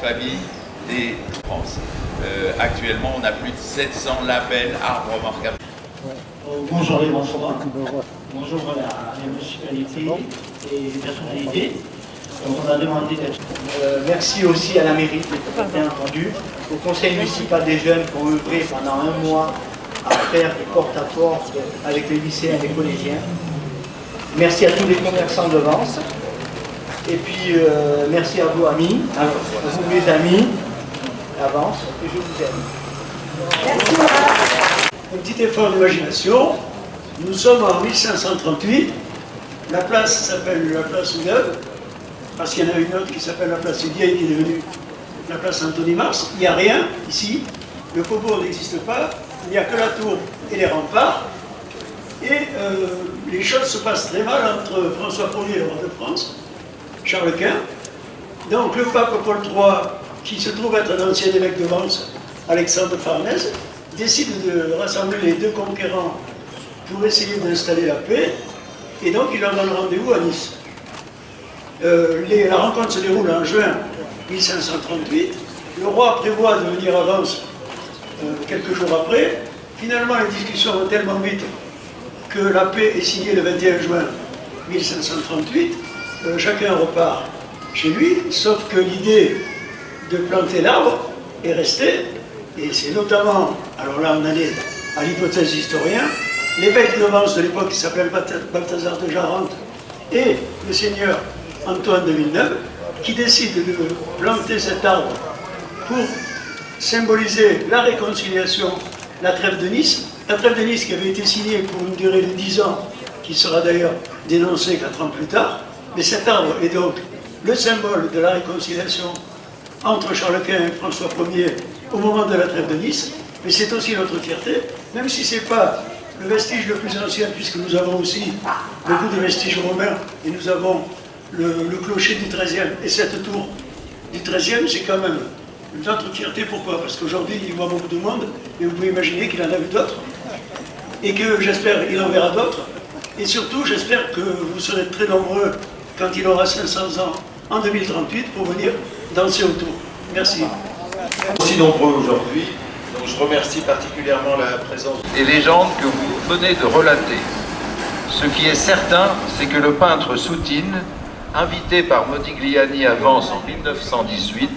famille des France. Actuellement, on a plus de 700 labels arbres remarquables. Bonjour et bonsoir. Bonjour à la municipalité et les personnalités. Donc on a demandé d'être. Merci aussi à la mairie, bien entendu, au conseil municipal des jeunes qui ont œuvré pendant un mois à faire des porte-à-porte avec les lycéens et les collégiens. Merci à tous les commerçants de Vence. Et puis merci à vous amis, à vous mes amis, à Vence, et je vous aime. Merci. Un petit effort d'imagination. Nous sommes en 1538. La place s'appelle la place Neuve, parce qu'il y en a une autre qui s'appelle la place Vieille, qui est devenue la place Antony-Mars. Il n'y a rien ici. Le faubourg n'existe pas. Il n'y a que la tour et les remparts. Et les choses se passent très mal entre François Ier, le roi de France, Charles Quint. Donc le pape Paul III, qui se trouve être un ancien évêque de Vence, Alexandre Farnèse, décide de rassembler les deux conquérants pour essayer d'installer la paix. Et donc il leur donne rendez-vous à Nice. La rencontre se déroule en juin 1538. Le roi prévoit de venir à Vence quelques jours après. Finalement, les discussions vont tellement vite que la paix est signée le 21 juin 1538. Chacun repart chez lui, sauf que l'idée de planter l'arbre est restée. Et c'est notamment, alors là on en est à l'hypothèse historien, l'évêque de Vence de l'époque qui s'appelle Balthazar de Jarente et le seigneur Antoine de Villeneuve qui décident de planter cet arbre pour symboliser la réconciliation, la trêve de Nice. La trêve de Nice qui avait été signée pour une durée de 10 ans, qui sera d'ailleurs dénoncée 4 ans plus tard. Mais cet arbre est donc le symbole de la réconciliation entre Charles Quint et François Ier au moment de la trêve de Nice. Mais c'est aussi notre fierté, même si ce n'est pas le vestige le plus ancien, puisque nous avons aussi beaucoup de vestiges romains, et nous avons le clocher du XIIIe, et cette tour du XIIIe, c'est quand même notre fierté. Pourquoi? Parce qu'aujourd'hui, il y voit beaucoup de monde, et vous pouvez imaginer qu'il en a vu d'autres, et que j'espère qu'il en verra d'autres, et surtout, j'espère que vous serez très nombreux quand il aura 500 ans, en 2038, pour venir danser autour. Merci. Aussi nombreux aujourd'hui, donc je remercie particulièrement la présence des légendes que vous venez de relater. Ce qui est certain, c'est que le peintre Soutine, invité par Modigliani à Vence en 1918,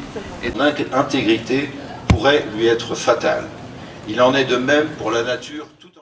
et l'intégrité pourrait lui être fatale. Il en est de même pour la nature toute